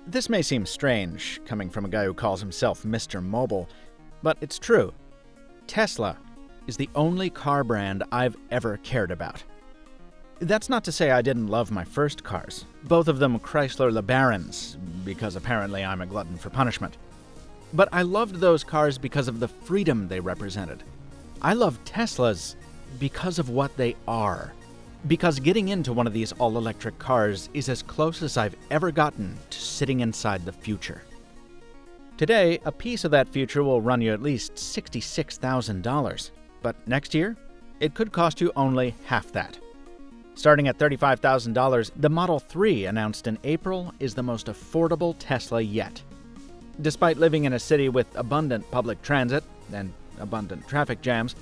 This may seem strange, coming from a guy who calls himself MrMobile, but it's true. Tesla is the only car brand I've ever cared about. That's not to say I didn't love my first cars, both of them Chrysler LeBarons, because apparently I'm a glutton for punishment. But I loved those cars because of the freedom they represented. I love Teslas because of what they are. Because getting into one of these all-electric cars is as close as I've ever gotten to sitting inside the future. Today, a piece of that future will run you at least $66,000, but next year, it could cost you only half that. Starting at $35,000, the Model 3 announced in April is the most affordable Tesla yet. Despite living in a city with abundant public transit and abundant traffic jams,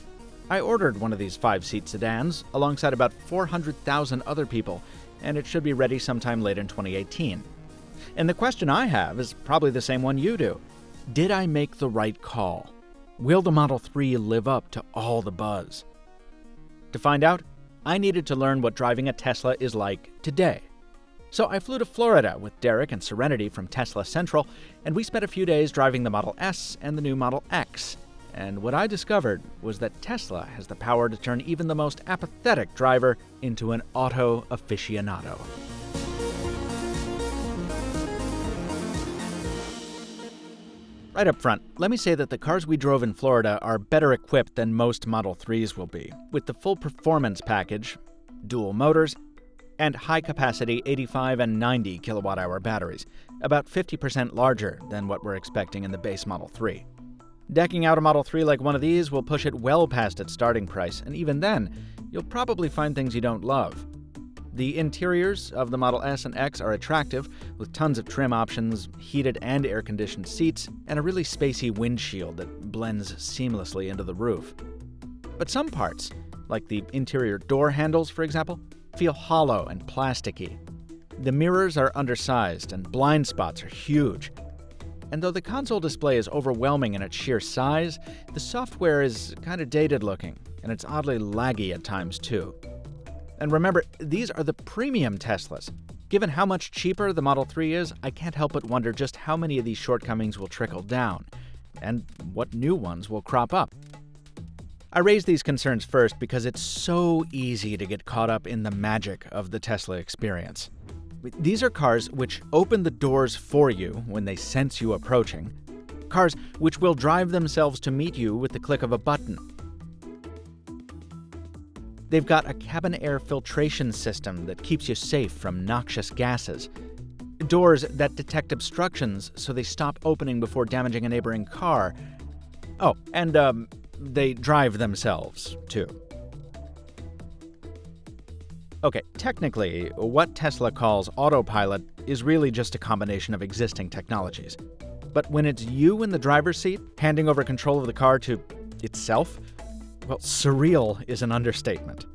I ordered one of these 5-seat sedans alongside about 400,000 other people, and it should be ready sometime late in 2018. And the question I have is probably the same one you do. Did I make the right call? Will the Model 3 live up to all the buzz? To find out, I needed to learn what driving a Tesla is like today. So I flew to Florida with Derek and Serenity from Tesla Central, and we spent a few days driving the Model S and the new Model X. And what I discovered was that Tesla has the power to turn even the most apathetic driver into an auto aficionado. Right up front, let me say that the cars we drove in Florida are better equipped than most Model 3s will be, with the full performance package, dual motors, and high-capacity 85 and 90 kilowatt-hour batteries, about 50% larger than what we're expecting in the base Model 3. Decking out a Model 3 like one of these will push it well past its starting price, and even then, you'll probably find things you don't love. The interiors of the Model S and X are attractive, with tons of trim options, heated and air-conditioned seats, and a really spacey windshield that blends seamlessly into the roof. But some parts, like the interior door handles, for example, feel hollow and plasticky. The mirrors are undersized, and blind spots are huge. And though the console display is overwhelming in its sheer size, the software is kind of dated looking, and it's oddly laggy at times too. And remember, these are the premium Teslas. Given how much cheaper the Model 3 is, I can't help but wonder just how many of these shortcomings will trickle down, and what new ones will crop up. I raise these concerns first because it's so easy to get caught up in the magic of the Tesla experience. These are cars which open the doors for you when they sense you approaching, cars which will drive themselves to meet you with the click of a button. They've got a cabin air filtration system that keeps you safe from noxious gases, doors that detect obstructions so they stop opening before damaging a neighboring car. Oh, and they drive themselves, too. Okay, technically, what Tesla calls Autopilot is really just a combination of existing technologies. But when it's you in the driver's seat, handing over control of the car to itself, well, surreal is an understatement.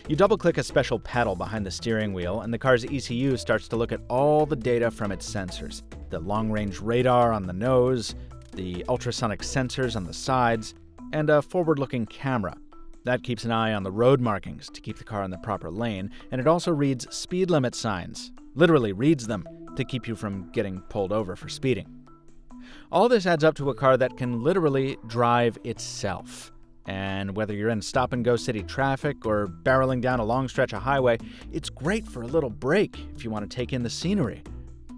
You double-click a special paddle behind the steering wheel, and the car's ECU starts to look at all the data from its sensors. The long-range radar on the nose, the ultrasonic sensors on the sides, and a forward-looking camera. That keeps an eye on the road markings to keep the car in the proper lane, and it also reads speed limit signs, literally reads them, to keep you from getting pulled over for speeding. All this adds up to a car that can literally drive itself. And whether you're in stop-and-go city traffic or barreling down a long stretch of highway, it's great for a little break if you want to take in the scenery.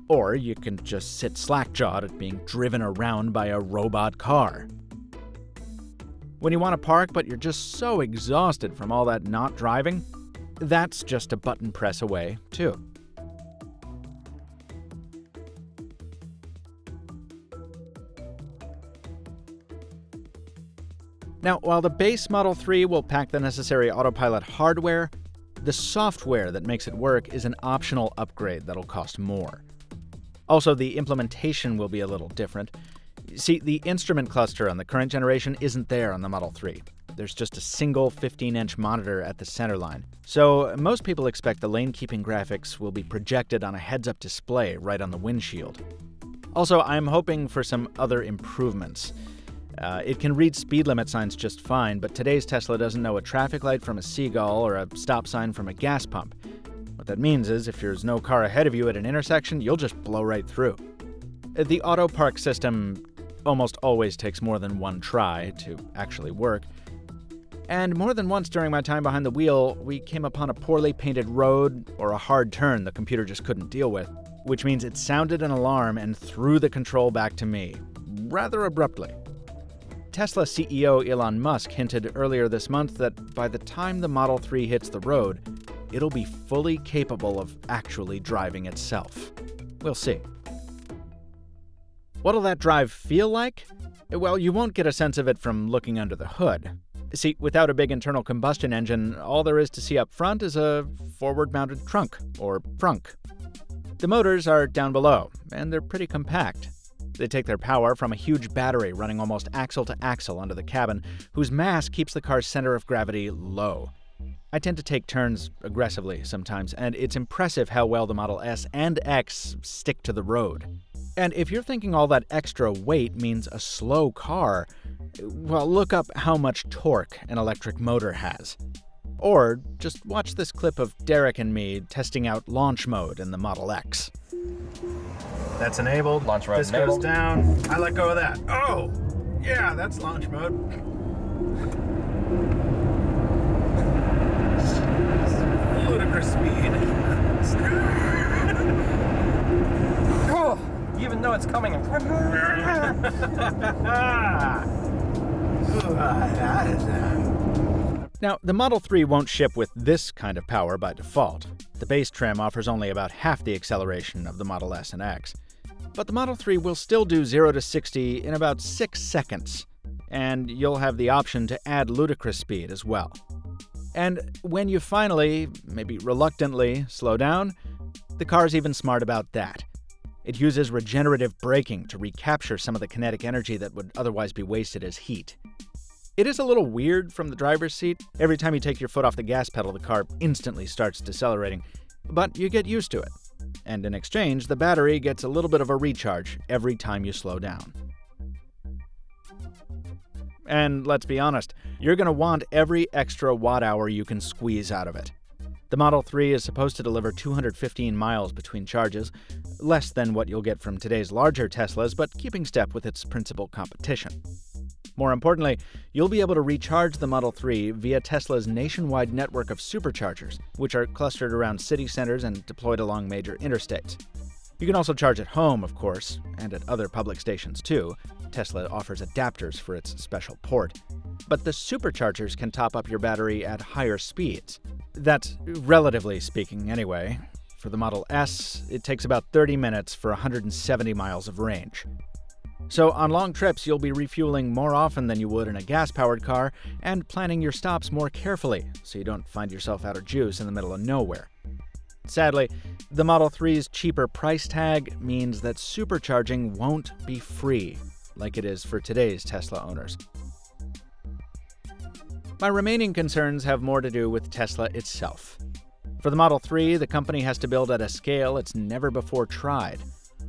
Or you can just sit slack-jawed at being driven around by a robot car. When you want to park but you're just so exhausted from all that not driving, that's just a button press away, too. Now, while the base Model 3 will pack the necessary Autopilot hardware, the software that makes it work is an optional upgrade that'll cost more. Also, the implementation will be a little different. See, the instrument cluster on the current generation isn't there on the Model 3. There's just a single 15-inch monitor at the center line. So most people expect the lane-keeping graphics will be projected on a heads-up display right on the windshield. Also, I'm hoping for some other improvements. It can read speed limit signs just fine, but today's Tesla doesn't know a traffic light from a seagull or a stop sign from a gas pump. What that means is if there's no car ahead of you at an intersection, you'll just blow right through. The auto park system almost always takes more than one try to actually work. And more than once during my time behind the wheel, we came upon a poorly painted road or a hard turn the computer just couldn't deal with, which means it sounded an alarm and threw the control back to me, rather abruptly. Tesla CEO Elon Musk hinted earlier this month that by the time the Model 3 hits the road, it'll be fully capable of actually driving itself. We'll see. What'll that drive feel like? Well, you won't get a sense of it from looking under the hood. See, without a big internal combustion engine, all there is to see up front is a forward-mounted trunk, or frunk. The motors are down below, and they're pretty compact. They take their power from a huge battery running almost axle to axle under the cabin, whose mass keeps the car's center of gravity low. I tend to take turns aggressively sometimes, and it's impressive how well the Model S and X stick to the road. And if you're thinking all that extra weight means a slow car, well, look up how much torque an electric motor has. Or just watch this clip of Derek and me testing out launch mode in the Model X. That's enabled. Launch mode this enabled. goes down. I let go of that. Oh, yeah, that's launch mode. Ludicrous speed. Oh, you even know it's coming. Now, the Model 3 won't ship with this kind of power by default. The base trim offers only about half the acceleration of the Model S and X. But the Model 3 will still do 0 to 60 in about 6 seconds, and you'll have the option to add ludicrous speed as well. And when you finally, maybe reluctantly, slow down, the car's even smart about that. It uses regenerative braking to recapture some of the kinetic energy that would otherwise be wasted as heat. It is a little weird from the driver's seat. Every time you take your foot off the gas pedal, the car instantly starts decelerating, but you get used to it. And in exchange, the battery gets a little bit of a recharge every time you slow down. And let's be honest, you're going to want every extra watt hour you can squeeze out of it. The Model 3 is supposed to deliver 215 miles between charges, less than what you'll get from today's larger Teslas, but keeping step with its principal competition. More importantly, you'll be able to recharge the Model 3 via Tesla's nationwide network of superchargers, which are clustered around city centers and deployed along major interstates. You can also charge at home, of course, and at other public stations too. Tesla offers adapters for its special port. But the superchargers can top up your battery at higher speeds. That's relatively speaking anyway. For the Model S, it takes about 30 minutes for 170 miles of range. So on long trips, you'll be refueling more often than you would in a gas-powered car and planning your stops more carefully so you don't find yourself out of juice in the middle of nowhere. Sadly, the Model 3's cheaper price tag means that supercharging won't be free like it is for today's Tesla owners. My remaining concerns have more to do with Tesla itself. For the Model 3, the company has to build at a scale it's never before tried.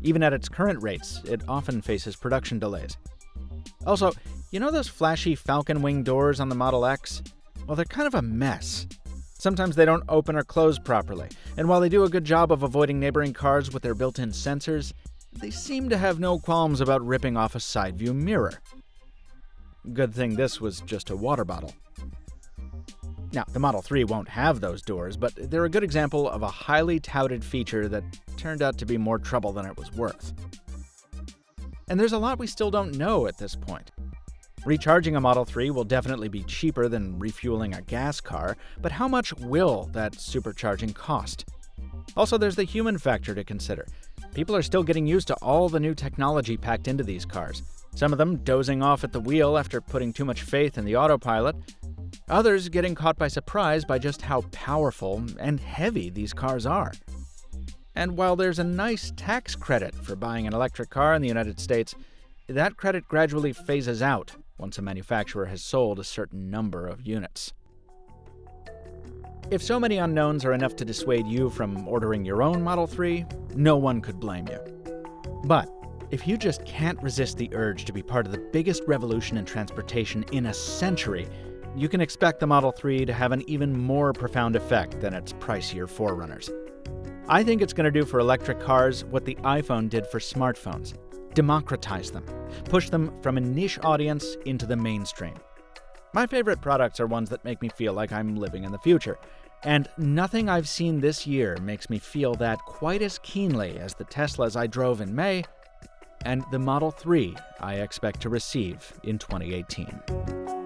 Even at its current rates, it often faces production delays. Also, you know those flashy Falcon Wing doors on the Model X? Well, they're kind of a mess. Sometimes they don't open or close properly, and while they do a good job of avoiding neighboring cars with their built-in sensors, they seem to have no qualms about ripping off a side view mirror. Good thing this was just a water bottle. Now, the Model 3 won't have those doors, but they're a good example of a highly touted feature that turned out to be more trouble than it was worth. And there's a lot we still don't know at this point. Recharging a Model 3 will definitely be cheaper than refueling a gas car, but how much will that supercharging cost? Also, there's the human factor to consider. People are still getting used to all the new technology packed into these cars. Some of them dozing off at the wheel after putting too much faith in the Autopilot. Others getting caught by surprise by just how powerful and heavy these cars are. And while there's a nice tax credit for buying an electric car in the United States, that credit gradually phases out once a manufacturer has sold a certain number of units. If so many unknowns are enough to dissuade you from ordering your own Model 3, no one could blame you. But if you just can't resist the urge to be part of the biggest revolution in transportation in a century, you can expect the Model 3 to have an even more profound effect than its pricier forerunners. I think it's going to do for electric cars what the iPhone did for smartphones. Democratize them. Push them from a niche audience into the mainstream. My favorite products are ones that make me feel like I'm living in the future. And nothing I've seen this year makes me feel that quite as keenly as the Teslas I drove in May and the Model 3 I expect to receive in 2018.